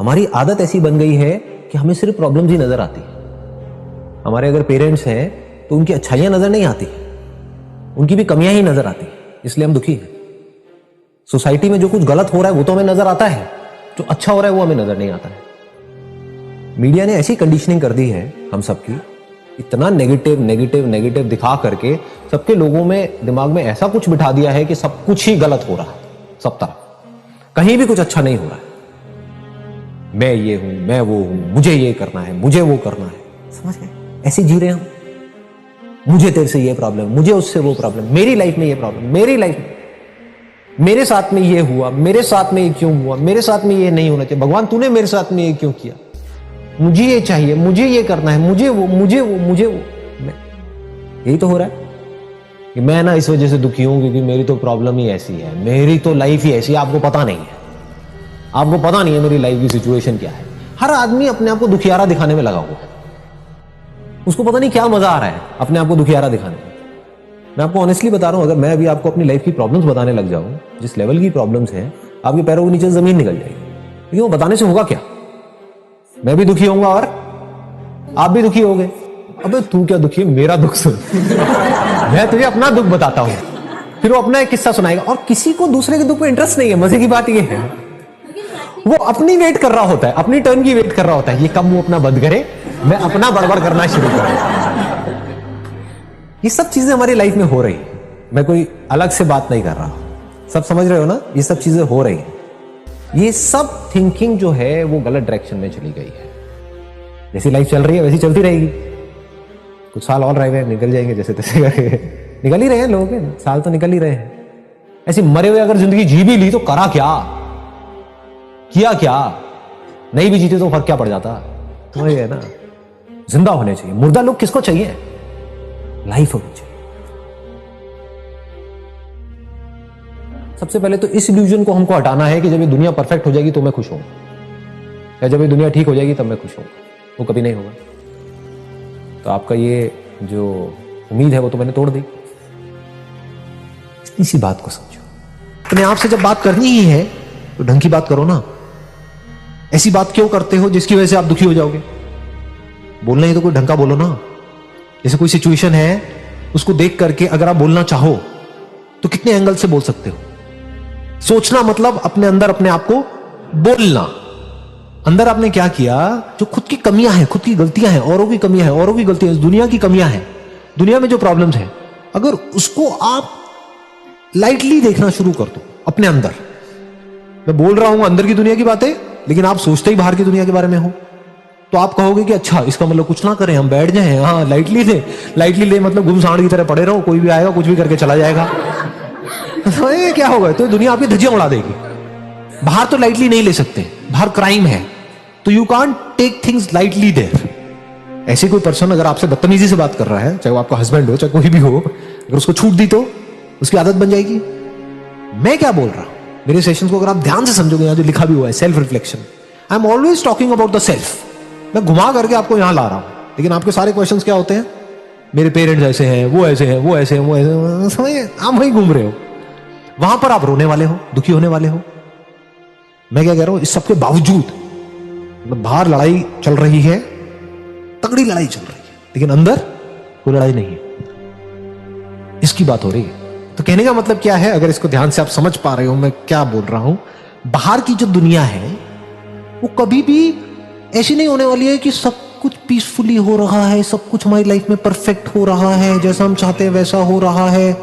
हमारी आदत ऐसी बन गई है कि हमें सिर्फ प्रॉब्लम्स ही नजर आती है। हमारे अगर पेरेंट्स हैं तो उनकी अच्छाइयां नजर नहीं आती, उनकी भी कमियां ही नजर आती, इसलिए हम दुखी हैं। सोसाइटी में जो कुछ गलत हो रहा है वो तो हमें नजर आता है, जो अच्छा हो रहा है वो हमें नजर नहीं आता है। मीडिया ने ऐसी कंडीशनिंग कर दी है हम सबकी, इतना नेगेटिव नेगेटिव नेगेटिव दिखा करके सबके लोगों में दिमाग में ऐसा कुछ बिठा दिया है कि सब कुछ ही गलत हो रहा है, सब तरफ कहीं भी कुछ अच्छा नहीं हो रहा है। मैं ये हूं, मैं वो हूं, मुझे ये करना है, मुझे वो करना है, समझ गए? ऐसे जी रहे हम। मुझे तेरे से ये प्रॉब्लम, मुझे उससे वो प्रॉब्लम, मेरी लाइफ में ये प्रॉब्लम, मेरी लाइफ में, मेरे साथ में ये हुआ, मेरे साथ में ये क्यों हुआ, मेरे साथ में ये नहीं होना चाहिए, भगवान तूने मेरे साथ में ये क्यों किया, मुझे ये चाहिए, मुझे ये करना है, मुझे वो मुझे वो मुझे वो। यही तो हो रहा है कि मैं ना इस वजह से दुखी हूं क्योंकि मेरी तो प्रॉब्लम ही ऐसी है, मेरी तो लाइफ ही ऐसी है। आपको पता नहीं है, आपको पता नहीं है मेरी लाइफ की सिचुएशन क्या है। हर आदमी अपने आप को दुखियारा दिखाने में लगा हुआ है, उसको पता नहीं क्या मजा आ रहा है अपने आप को दुखियारा दिखाने में। मैं आपको ऑनेस्टली बता रहा हूं, अगर मैं अभी आपको अपनी लाइफ की प्रॉब्लम्स बताने लग जाऊं, जिस लेवल की प्रॉब्लम्स हैं, आपके पैरों के नीचे जमीन निकल जाएगी। लेकिन वो बताने से होगा क्या? मैं भी दुखी होऊंगा और आप भी दुखी होगे। अबे तू क्या दुखी है, मेरा दुख सुन। मैं तुझे अपना दुख बताता हूं, फिर वो अपना एक किस्सा सुनाएगा। और किसी को दूसरे के दुख में इंटरेस्ट नहीं है। मजे की बात ये है, वो अपनी वेट कर रहा होता है, अपनी टर्न की वेट कर रहा होता है। ये कब वो अपना बंद करे, मैं अपना बड़बड़ करना शुरू करूं। ये सब चीजें हमारी लाइफ में हो रही है। मैं कोई अलग से बात नहीं कर रहा हूं, सब समझ रहे हो ना? ये सब चीजें हो रही है। ये सब थिंकिंग जो है वो गलत डायरेक्शन में चली गई है। जैसी लाइफ चल रही है वैसी चलती रहेगी। कुछ साल और रह गए, निकल जाएंगे जैसे तैसे करके। निकल ही रहे हैं लोगों के साल, तो निकल ही रहे हैं। ऐसी मरे हुए अगर जिंदगी जी भी ली तो करा क्या, किया क्या? नहीं भी जीते तो फर्क क्या पड़ जाता? तो ये है ना, जिंदा होने चाहिए। मुर्दा लोग किसको चाहिए? लाइफ होनी चाहिए। सबसे पहले तो इस इल्यूजन को हमको हटाना है कि जब ये दुनिया परफेक्ट हो जाएगी तो मैं खुश हूं, या जब ये दुनिया ठीक हो जाएगी तब मैं खुश हूं। वो कभी नहीं होगा। तो आपका ये जो उम्मीद है वो तो मैंने तोड़ दी। इसी बात को समझो। अपने आप से जब बात करनी ही है तो ढंग की बात करो ना। ऐसी बात क्यों करते हो जिसकी वजह से आप दुखी हो जाओगे? बोलना ही तो कोई ढंग का बोलो ना। जैसे कोई सिचुएशन है, उसको देख करके अगर आप बोलना चाहो तो कितने एंगल से बोल सकते हो? सोचना मतलब अपने अंदर अपने आप को बोलना। अंदर आपने क्या किया? जो खुद की कमियां हैं, खुद की गलतियां हैं, औरों की कमियां हैं, औरों की गलतियां हैं, दुनिया की कमियां हैं, दुनिया में जो प्रॉब्लम्स हैं, अगर उसको आप लाइटली देखना शुरू कर दो अपने अंदर। मैं बोल रहा हूं अंदर की दुनिया की बातें, लेकिन आप सोचते ही बाहर की दुनिया के बारे में हो, तो आप कहोगे कि अच्छा इसका मतलब कुछ ना करें, हम बैठ जाएं, हाँ लाइटली ले। लाइटली ले मतलब घुमसाड़ की तरह पड़े रहो, कोई भी आएगा कुछ भी करके चला जाएगा। तो ये क्या होगा? तो दुनिया आपकी धज्जियां उड़ा देगी। बाहर तो लाइटली नहीं ले सकते, बाहर क्राइम है, तो you can't take things lightly there. ऐसे कोई पर्सन अगर आपसे बदतमीजी से बात कर रहा है, चाहे वो आपका हस्बैंड हो, चाहे कोई भी हो, अगर उसको छूट दी तो उसकी आदत बन जाएगी। मैं क्या बोल रहा हूं? मेरे सेशंस को अगर आप ध्यान से समझोगे, यहां जो लिखा भी हुआ है self reflection, I am always talking about the self. मैं घुमा करके आपको यहां ला रहा हूं, लेकिन आपके सारे क्वेश्चंस क्या होते हैं? मेरे पेरेंट्स ऐसे हैं, वो ऐसे हैं, वो ऐसे हैं, वो ऐसे, समझिए आप वहीं घूम रहे हो। वहां पर आप रोने वाले हो, दुखी होने वाले हो। मैं क्या कह रहा हूं? इस सबके बावजूद मतलब बाहर लड़ाई चल रही है, तगड़ी लड़ाई चल रही है, लेकिन अंदर कोई लड़ाई नहीं है। इसकी बात हो रही है। तो कहने का मतलब क्या है, अगर इसको ध्यान से आप समझ पा रहे हो मैं क्या बोल रहा हूं? बाहर की जो दुनिया है वो कभी भी ऐसी नहीं होने वाली है कि सब कुछ पीसफुली हो रहा है, सब कुछ हमारी लाइफ में परफेक्ट हो रहा है, जैसा हम चाहते हैं वैसा हो रहा है,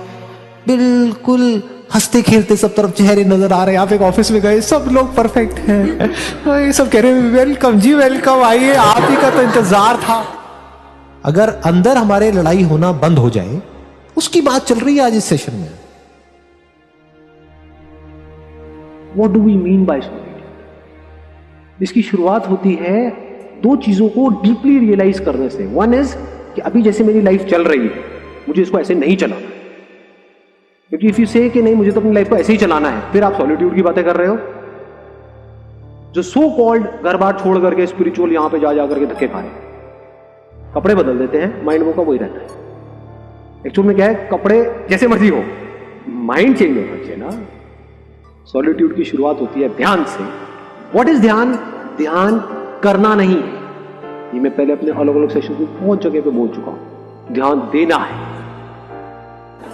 बिल्कुल हंसते खेलते सब तरफ चेहरे नजर आ रहे हैं। आप एक ऑफिस में गए, सब लोग परफेक्ट हैं, ये सब कह रहे हैं वेलकम जी, वेलकम, आइए, आप ही का तो इंतजार था। अगर अंदर हमारे लड़ाई होना बंद हो जाए, उसकी बात चल रही है आज इस सेशन में। What do we mean by solitude? इसकी शुरुआत होती है दो चीजों को डीपली रियलाइज करने से। वन इज कि अभी जैसे मेरी लाइफ चल रही है, मुझे इसको ऐसे नहीं चलाना। क्योंकि इफ यू से कि नहीं मुझे तो अपनी लाइफ को ऐसे ही चलाना है, फिर आप सॉलिट्यूड की बातें कर रहे हो। जो सो कॉल्ड घर बार छोड़ करके स्पिरिचुअल यहां पे जा करके धक्के खा रहे हैं, कपड़े बदल देते हैं, माइंड वो का वही रहता है। एक्चुअल में क्या है, कपड़े जैसे मर्जी हो, माइंड चेंज होना चाहिए ना। सॉलिट्यूड की शुरुआत होती है ध्यान से। व्हाट इज ध्यान? ध्यान करना नहीं है। ये मैं पहले अपने अलग अलग सेशन में बहुत जगह पे बोल चुका हूं, ध्यान देना है।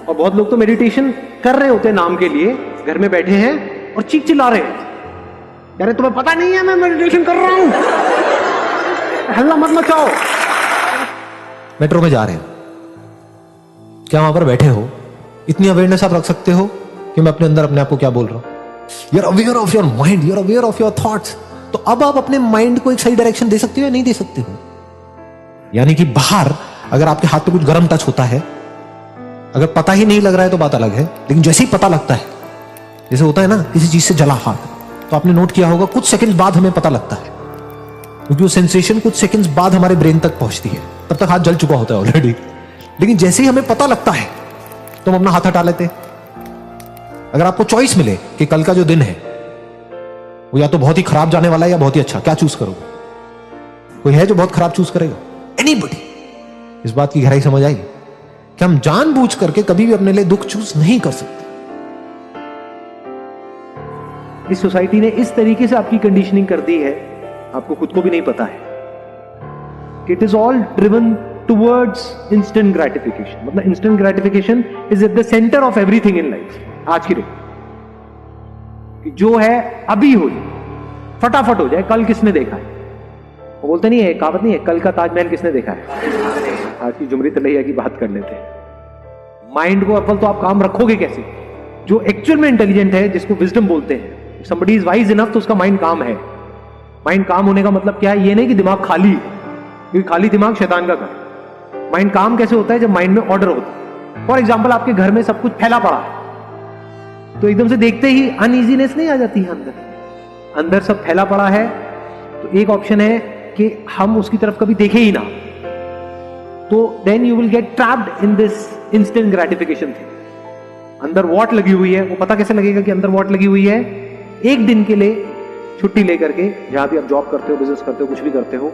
और बहुत लोग तो मेडिटेशन कर रहे होते हैं नाम के लिए, घर में बैठे हैं और चीख चिल्ला रहे हैं, कह रहे तुम्हें पता नहीं है मैं मेडिटेशन कर रहा हूं, हल्ला मत मचाओ। मेट्रो में जा रहे हैं, क्या वहां पर बैठे हो इतनी अवेयरनेस आप रख सकते हो कि मैं अपने अंदर अपने आप को क्या बोल रहा हूं? You are aware of your mind, you are aware of your thoughts. तो अब आप अपने माइंड को एक सही डायरेक्शन दे सकते हो या नहीं दे सकते हो? यानी कि बाहर अगर आपके हाथ पे कुछ गर्म टच होता है, अगर पता ही नहीं लग रहा है तो बात अलग है, लेकिन जैसे ही पता लगता है, जैसे होता है ना किसी चीज से जला हाथ, तो आपने नोट किया होगा कुछ सेकंड बाद हमें पता लगता है, क्योंकि वो सेंसेशन कुछ सेकंड्स बाद हमारे ब्रेन तक पहुंचती है, तब तक हाथ जल चुका होता है ऑलरेडी। लेकिन जैसे ही हमें पता लगता है तो हम अपना हाथ हटा लेते हैं। अगर आपको चॉइस मिले कि कल का जो दिन है वो या तो बहुत ही खराब जाने वाला है या बहुत ही अच्छा, क्या चूज करोगे? कोई है जो बहुत खराब चूज करेगा? एनीबडी? इस बात की गहराई समझ आई कि हम जानबूझ करके कभी भी अपने लिए दुख चूज नहीं कर सकते। इस सोसाइटी ने इस तरीके से आपकी कंडीशनिंग कर दी है, आपको खुद को भी नहीं पता है कि it is all driven towards instant gratification. मतलब instant gratification is at the centre of everything in life. आज की डेट कि जो है अभी हो जाए, फटाफट हो जाए, कल किसने देखा है? वो बोलते नहीं है, कहावत नहीं है, कल का ताजमहल किसने देखा है? आज की जुमरी तलैया की बात कर लेते हैं। माइंड को अव्वल तो आप काम रखोगे कैसे? जो एक्चुअल में इंटेलिजेंट है, जिसको विजडम बोलते हैं, somebody is wise enough, तो उसका माइंड काम है। माइंड काम होने का मतलब क्या है? ये नहीं कि दिमाग खाली है, क्योंकि खाली दिमाग शैतान का घर। माइंड काम कैसे होता है? जब माइंड में ऑर्डर होता है। फॉर एग्जाम्पल, आपके घर में सब कुछ फैला पड़ा है, तो एकदम से देखते ही अनइजीनेस नहीं आ जाती है अंदर। अंदर सब फैला पड़ा है, तो एक ऑप्शन है कि हम उसकी तरफ कभी देखे ही ना, तो then you will get trapped in this instant gratification thing. अंदर वॉट लगी हुई है, वो पता कैसे लगेगा कि अंदर वॉट लगी हुई है? एक दिन के लिए छुट्टी लेकर के, जहां भी आप जॉब करते हो, बिजनेस करते हो, कुछ भी करते हो,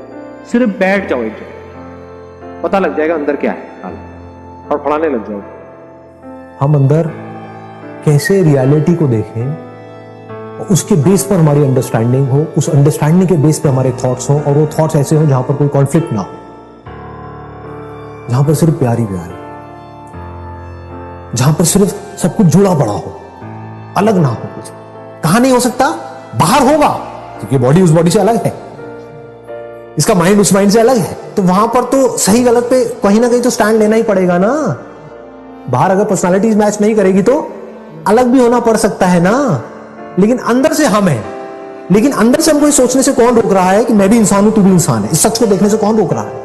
सिर्फ बैठ जाओ एक जगह, पता लग जाएगा अंदर क्या है, और फड़ाने लग जाओ। हम अंदर कैसे रियलिटी को देखें, उसके बेस पर हमारी अंडरस्टैंडिंग हो, उस अंडरस्टैंडिंग के बेस पर हमारे थॉट्स हो, और वो थॉट्स ऐसे हो जहां पर कोई कॉन्फ्लिक्ट ना हो, जहां पर सिर्फ प्यार ही प्यार है, जहां पर सिर्फ सब कुछ जुड़ा पड़ा हो, अलग ना हो कुछ। कहां नहीं हो सकता? बाहर होगा, क्योंकि बॉडी उस बॉडी से अलग है, इसका माइंड उस माइंड से अलग है, तो वहां पर तो सही गलत पे कहीं ना कहीं तो स्टैंड लेना ही पड़ेगा ना। बाहर अगर पर्सनालिटीज मैच नहीं करेगी तो अलग भी होना पड़ सकता है ना, लेकिन अंदर से हम हैं। लेकिन अंदर से हमको सोचने से कौन रोक रहा है कि मैं भी इंसान हूं, तू भी इंसान है? इस सच को देखने से कौन रोक रहा है?